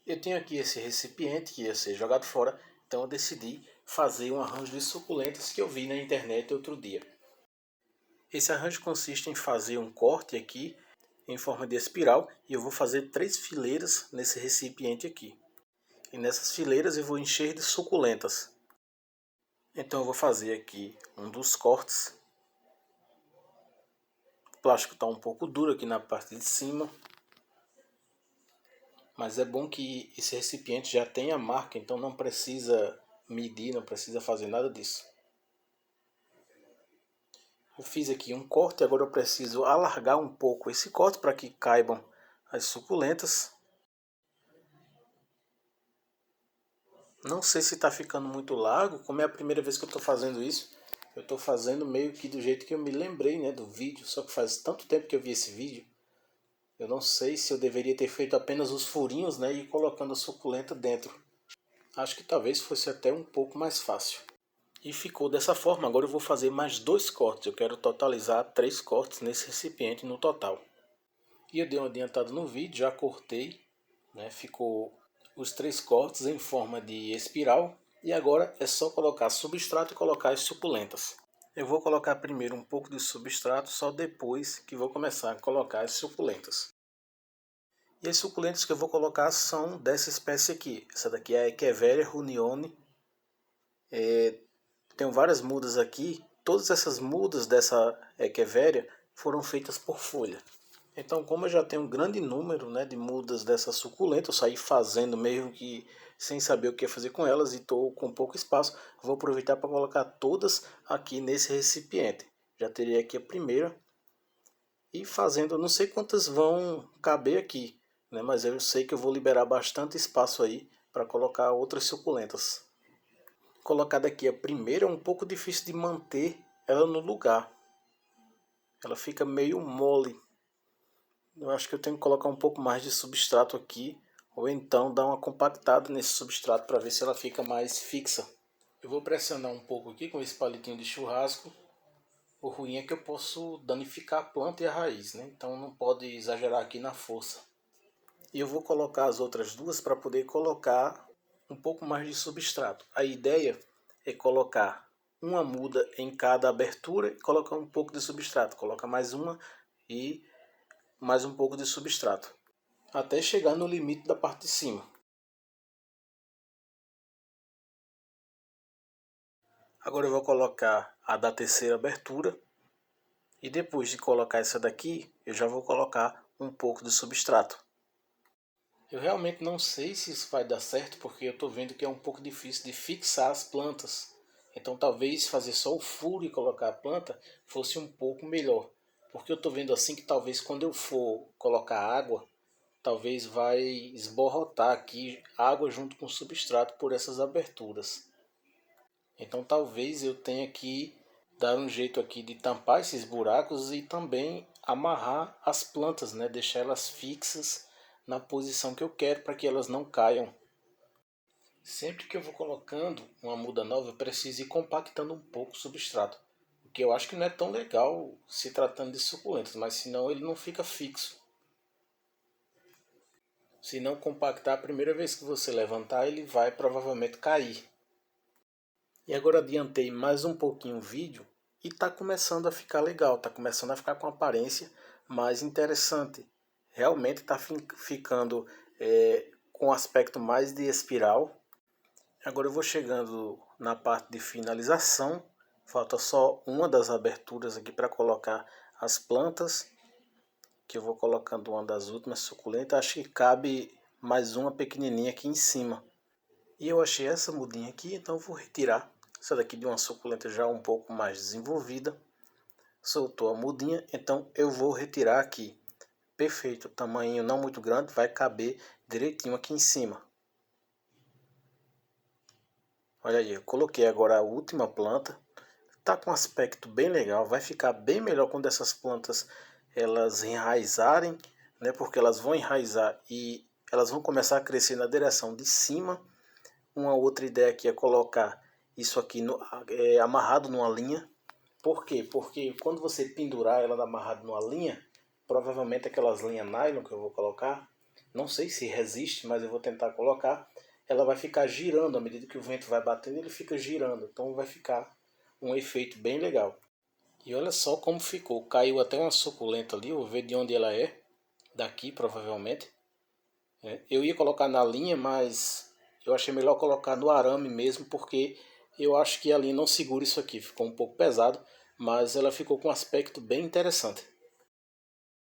Eu tenho aqui esse recipiente que ia ser jogado fora, então eu decidi fazer um arranjo de suculentas que eu vi na internet outro dia. Esse arranjo consiste em fazer um corte aqui em forma de espiral e eu vou fazer 3 fileiras nesse recipiente aqui. E nessas fileiras eu vou encher de suculentas. Então eu vou fazer aqui um dos cortes. O plástico está um pouco duro aqui na parte de cima. Mas é bom que esse recipiente já tenha marca, então não precisa medir, não precisa fazer nada disso. Eu fiz aqui um corte, agora eu preciso alargar um pouco esse corte para que caibam as suculentas. Não sei se está ficando muito largo, como é a primeira vez que eu estou fazendo isso. Eu estou fazendo meio que do jeito que eu me lembrei, né, do vídeo, só que faz tanto tempo que eu vi esse vídeo. Eu não sei se eu deveria ter feito apenas os furinhos, né, e ir colocando a suculenta dentro. Acho que talvez fosse até um pouco mais fácil. E ficou dessa forma. Agora eu vou fazer mais 2 cortes. Eu quero totalizar 3 cortes nesse recipiente no total. E eu dei uma adiantada no vídeo, já cortei, né? Ficou os 3 cortes em forma de espiral. E agora é só colocar substrato e colocar as suculentas. Eu vou colocar primeiro um pouco de substrato, só depois que vou começar a colocar as suculentas. E as suculentas que eu vou colocar são dessa espécie aqui. Essa daqui é a Echeveria runioni. Tenho várias mudas aqui. Todas essas mudas dessa Echeveria foram feitas por folha. Então, como eu já tenho um grande número, né, de mudas dessa suculenta, eu saí fazendo meio que sem saber o que fazer com elas e estou com pouco espaço, vou aproveitar para colocar todas aqui nesse recipiente. Já teria aqui a primeira e fazendo, não sei quantas vão caber aqui, né, mas eu sei que eu vou liberar bastante espaço aí para colocar outras suculentas. Colocada aqui a primeira é um pouco difícil de manter ela no lugar. Ela fica meio mole. Eu acho que eu tenho que colocar um pouco mais de substrato aqui, ou então dar uma compactada nesse substrato para ver se ela fica mais fixa. Eu vou pressionar um pouco aqui com esse palitinho de churrasco. O ruim é que eu posso danificar a planta e a raiz, né? Então não pode exagerar aqui na força. E eu vou colocar as outras duas para poder colocar um pouco mais de substrato. A ideia é colocar uma muda em cada abertura e colocar um pouco de substrato. Coloca mais uma e mais um pouco de substrato. Até chegar no limite da parte de cima. Agora eu vou colocar a da terceira abertura. E depois de colocar essa daqui, eu já vou colocar um pouco de substrato. Eu realmente não sei se isso vai dar certo, porque eu estou vendo que é um pouco difícil de fixar as plantas. Então talvez fazer só o furo e colocar a planta fosse um pouco melhor. Porque eu estou vendo assim que talvez quando eu for colocar água, talvez vai esborrotar aqui água junto com o substrato por essas aberturas. Então talvez eu tenha que dar um jeito aqui de tampar esses buracos e também amarrar as plantas, né? Deixar elas fixas na posição que eu quero para que elas não caiam. Sempre que eu vou colocando uma muda nova, eu preciso ir compactando um pouco o substrato. O que eu acho que não é tão legal se tratando de suculentas, mas senão ele não fica fixo. Se não compactar, a primeira vez que você levantar, ele vai provavelmente cair. E agora adiantei mais um pouquinho o vídeo e está começando a ficar legal, está começando a ficar com aparência mais interessante. Realmente está ficando com um aspecto mais de espiral. Agora eu vou chegando na parte de finalização. Falta só uma das aberturas aqui para colocar as plantas, que eu vou colocando uma das últimas suculentas. Acho que cabe mais uma pequenininha aqui em cima. E eu achei essa mudinha aqui, então eu vou retirar. Essa daqui de uma suculenta já um pouco mais desenvolvida. Soltou a mudinha, então eu vou retirar aqui. Perfeito, tamanho não muito grande, vai caber direitinho aqui em cima. Olha aí, eu coloquei agora a última planta. Tá com um aspecto bem legal, vai ficar bem melhor quando essas plantas elas enraizarem, né? Porque elas vão enraizar e elas vão começar a crescer na direção de cima. Uma outra ideia aqui é colocar isso aqui amarrado numa linha. Por quê? Porque quando você pendurar ela amarrado numa linha, provavelmente aquelas linhas nylon que eu vou colocar, não sei se resiste, mas eu vou tentar colocar. Ela vai ficar girando, à medida que o vento vai batendo, ele fica girando. Então vai ficar um efeito bem legal. E olha só como ficou. Caiu até uma suculenta ali, eu vou ver de onde ela é. Daqui, provavelmente. Eu ia colocar na linha, mas eu achei melhor colocar no arame mesmo, porque eu acho que a linha não segura isso aqui. Ficou um pouco pesado, mas ela ficou com um aspecto bem interessante.